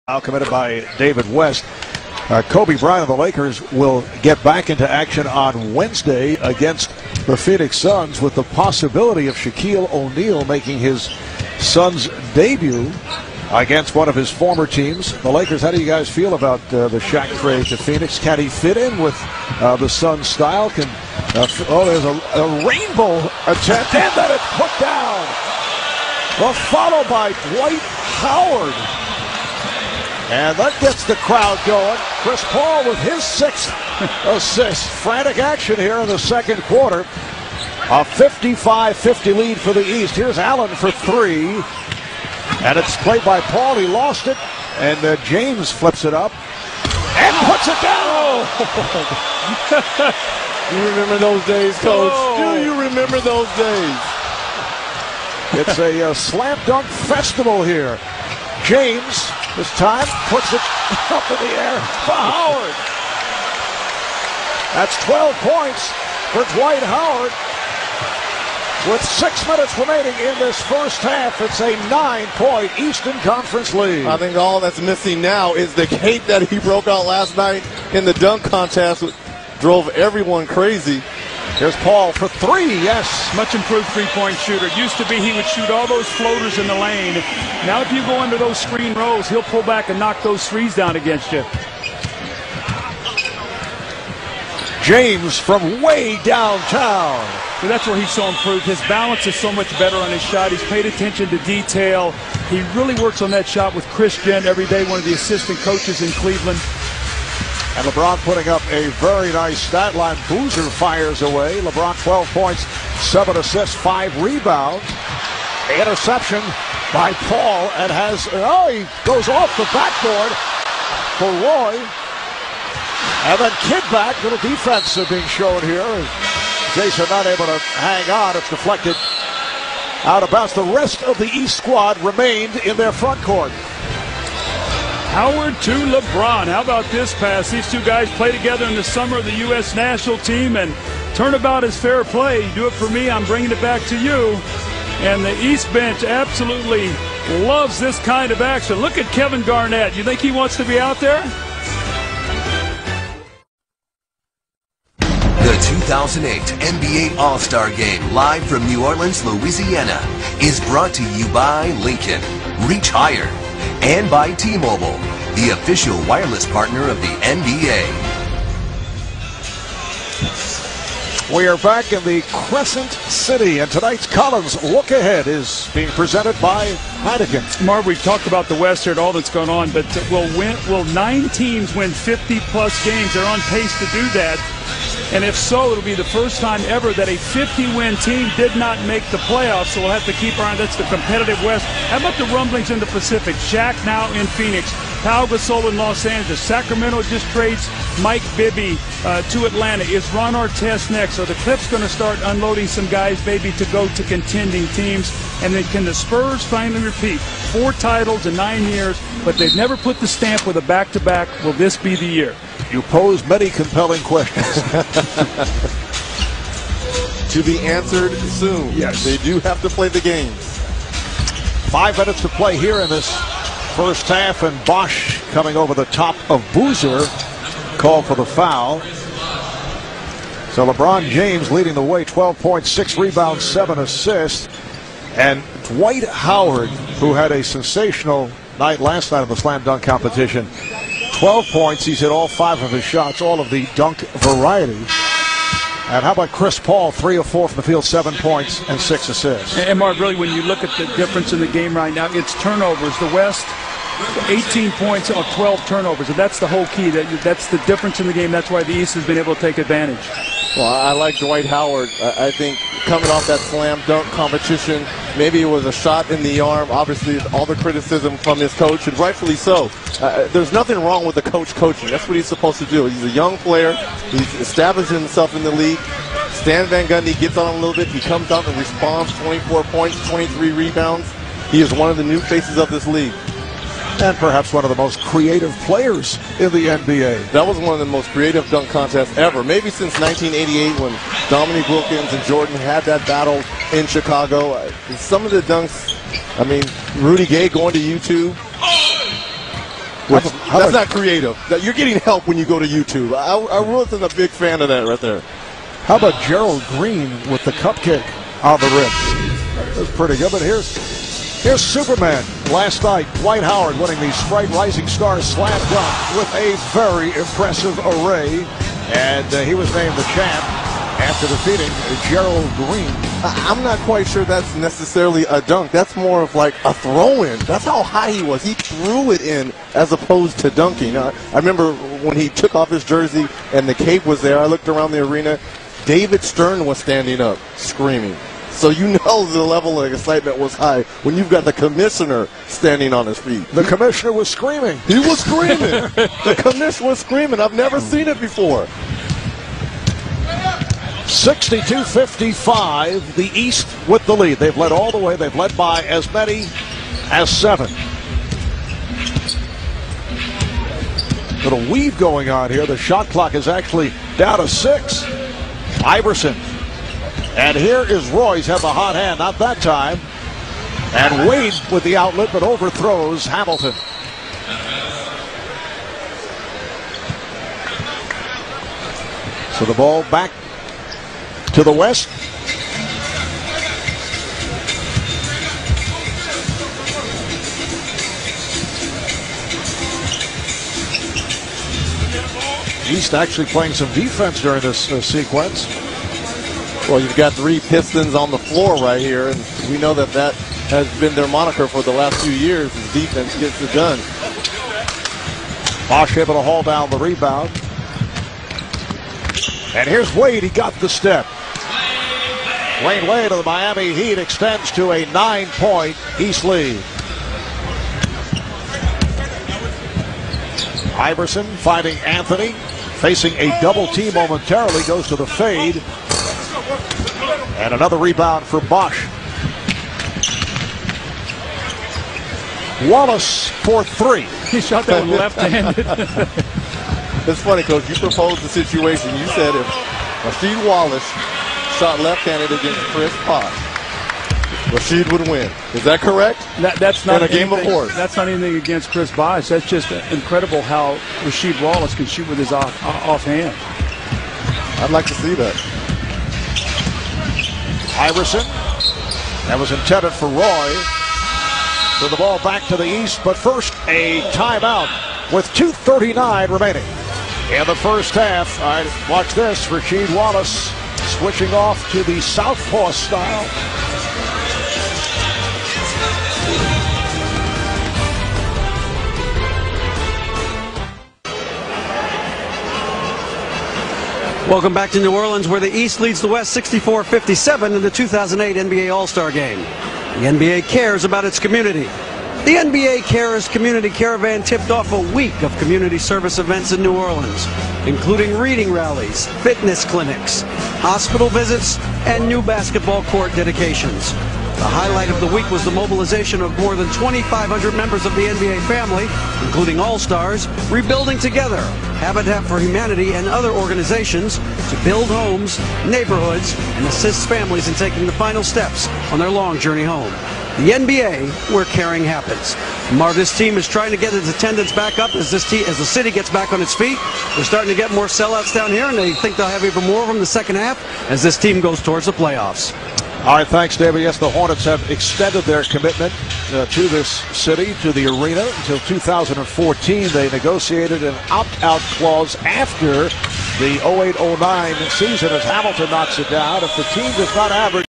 Now committed by David West. Kobe Bryant of the Lakers will get back into action on Wednesday against the Phoenix Suns with the possibility of Shaquille O'Neal making his Suns debut against one of his former teams. The Lakers, how do you guys feel about the Shaq trade to Phoenix? Can he fit in with the Suns style? There's a rainbow attempt and then it's put down. Well, followed by Dwight Howard. And that gets the crowd going. Chris Paul with his sixth assist. Frantic action here in the second quarter. A 55-50 lead for the East. Here's Allen for three. And it's played by Paul. He lost it. And James flips it up and puts it down. You remember those days, Coach? Do you remember those days? It's a slam dunk festival here. James, this time, puts it up in the air for Howard. That's 12 points for Dwight Howard. With 6 minutes remaining in this first half, it's a 9-point Eastern Conference lead. I think all that's missing now is the cape that he broke out last night in the dunk contest. Drove everyone crazy. Here's Paul for three, yes. Much improved three-point shooter. Used to be he would shoot all those floaters in the lane. Now if you go under those screen rolls, he'll pull back and knock those threes down against you. James from way downtown. So that's where he's so improved. His balance is so much better on his shot. He's paid attention to detail. He really works on that shot with Chris Gent every day, one of the assistant coaches in Cleveland. And LeBron putting up a very nice stat line. Boozer fires away. LeBron 12 points, 7 assists, 5 rebounds. The interception by Paul and he goes off the backboard for Roy. And then Kidd back. Little defense being shown here. Jason not able to hang on. It's deflected out of bounds. The rest of the East squad remained in their front court. Howard to LeBron. How about this pass? These two guys play together in the summer of the U.S. national team, and turnabout is fair play. You do it for me, I'm bringing it back to you. And the East bench absolutely loves this kind of action. Look at Kevin Garnett. You think he wants to be out there? The 2008 NBA All-Star Game, live from New Orleans, Louisiana, is brought to you by Lincoln, Reach Higher, and by T-Mobile, the official wireless partner of the NBA. We are back in the Crescent City, and tonight's Collins Look Ahead is being presented by Heineken. Marv, we've talked about the West here and all that's going on, but will 9 teams win 50-plus games? They're on pace to do that. And if so, it'll be the first time ever that a 50-win team did not make the playoffs, so we'll have to keep our eye. That's the competitive West. How about the rumblings in the Pacific? Shaq now in Phoenix. Pau Gasol in Los Angeles. Sacramento just trades Mike Bibby to Atlanta. Is Ron Artest next? So the Clips going to start unloading some guys, maybe, to go to contending teams. And then can the Spurs finally repeat? 4 titles in 9 years, but they've never put the stamp with a back-to-back. Will this be the year? You pose many compelling questions. To be answered soon. Yes. They do have to play the games. 5 minutes to play here in this first half, and Bosch coming over the top of Boozer. Call for the foul. So LeBron James leading the way, 12 points, 6 rebounds, 7 assists. And Dwight Howard, who had a sensational night last night in the slam dunk competition, 12 points. He's hit all 5 of his shots, all of the dunk variety. And how about Chris Paul, 3 of 4 from the field, 7 points and 6 assists. And Mark, really, when you look at the difference in the game right now, it's turnovers. The West, 18 points on 12 turnovers, and that's the whole key. That's the difference in the game. That's why the East has been able to take advantage. Well, I like Dwight Howard. I think coming off that slam dunk competition, maybe it was a shot in the arm. Obviously, all the criticism from his coach, and rightfully so. There's nothing wrong with the coach coaching. That's what he's supposed to do. He's a young player. He's established himself in the league. Stan Van Gundy gets on him a little bit. He comes out and responds, 24 points, 23 rebounds. He is one of the new faces of this league. And perhaps one of the most creative players in the NBA. That was one of the most creative dunk contests ever. Maybe since 1988 when Dominique Wilkins and Jordan had that battle in Chicago. Some of the dunks, I mean, Rudy Gay going to YouTube. That's not creative. You're getting help when you go to YouTube. I wasn't a big fan of that right there. How about Gerald Green with the cupcake on the rim? That's pretty good. But here's Superman. Last night, Dwight Howard winning the Sprite Rising Stars Slam Dunk with a very impressive array. And he was named the champ after defeating Gerald Green. I'm not quite sure that's necessarily a dunk. That's more of like a throw-in. That's how high he was. He threw it in as opposed to dunking. I remember when he took off his jersey and the cape was there, I looked around the arena. David Stern was standing up, screaming. So you know the level of excitement was high when you've got the commissioner standing on his feet. The commissioner was screaming. He was screaming. The commissioner was screaming. I've never seen it before. 62-55, the East with the lead. They've led all the way. They've led by as many as 7. Little weave going on here. The shot clock is actually down to 6. Iverson. And here is Royce, had the hot hand, not that time. And Wade with the outlet, but overthrows Hamilton. So the ball back to the West. East actually playing some defense during this sequence. Well, you've got 3 Pistons on the floor right here, and we know that has been their moniker for the last few years, is defense gets it done. Bosch able to haul down the rebound. And here's Wade, he got the step. Wayne Wade of the Miami Heat extends to a 9-point East lead. Iverson finding Anthony, facing a double team momentarily, goes to the fade. And another rebound for Bosch. Wallace for 3. He shot that one left-handed. It's funny, Coach. You proposed the situation. You said if Rasheed Wallace shot left-handed against Chris Bosh, Rasheed would win. Is that correct? That's not in a game of horse. That's not anything against Chris Bosh. That's just incredible how Rasheed Wallace can shoot with his offhand. I'd like to see that. Iverson. That was intended for Roy. So the ball back to the East, but first a timeout with 2:39 remaining in the first half. All right, watch this. Rasheed Wallace switching off to the southpaw style. Welcome back to New Orleans, where the East leads the West 64-57 in the 2008 NBA All-Star Game. The NBA cares about its community. The NBA Cares Community Caravan tipped off a week of community service events in New Orleans, including reading rallies, fitness clinics, hospital visits, and new basketball court dedications. The highlight of the week was the mobilization of more than 2,500 members of the NBA family, including All-Stars, Rebuilding Together, Habitat for Humanity, and other organizations to build homes, neighborhoods, and assist families in taking the final steps on their long journey home. The NBA, where caring happens. Marvis team is trying to get its attendance back up as the city gets back on its feet. They're starting to get more sellouts down here, and they think they'll have even more of them the second half as this team goes towards the playoffs. All right, thanks, David. Yes, the Hornets have extended their commitment to this city, to the arena, until 2014. They negotiated an opt-out clause after the 08-09 season as Hamilton knocks it down. If the team does not average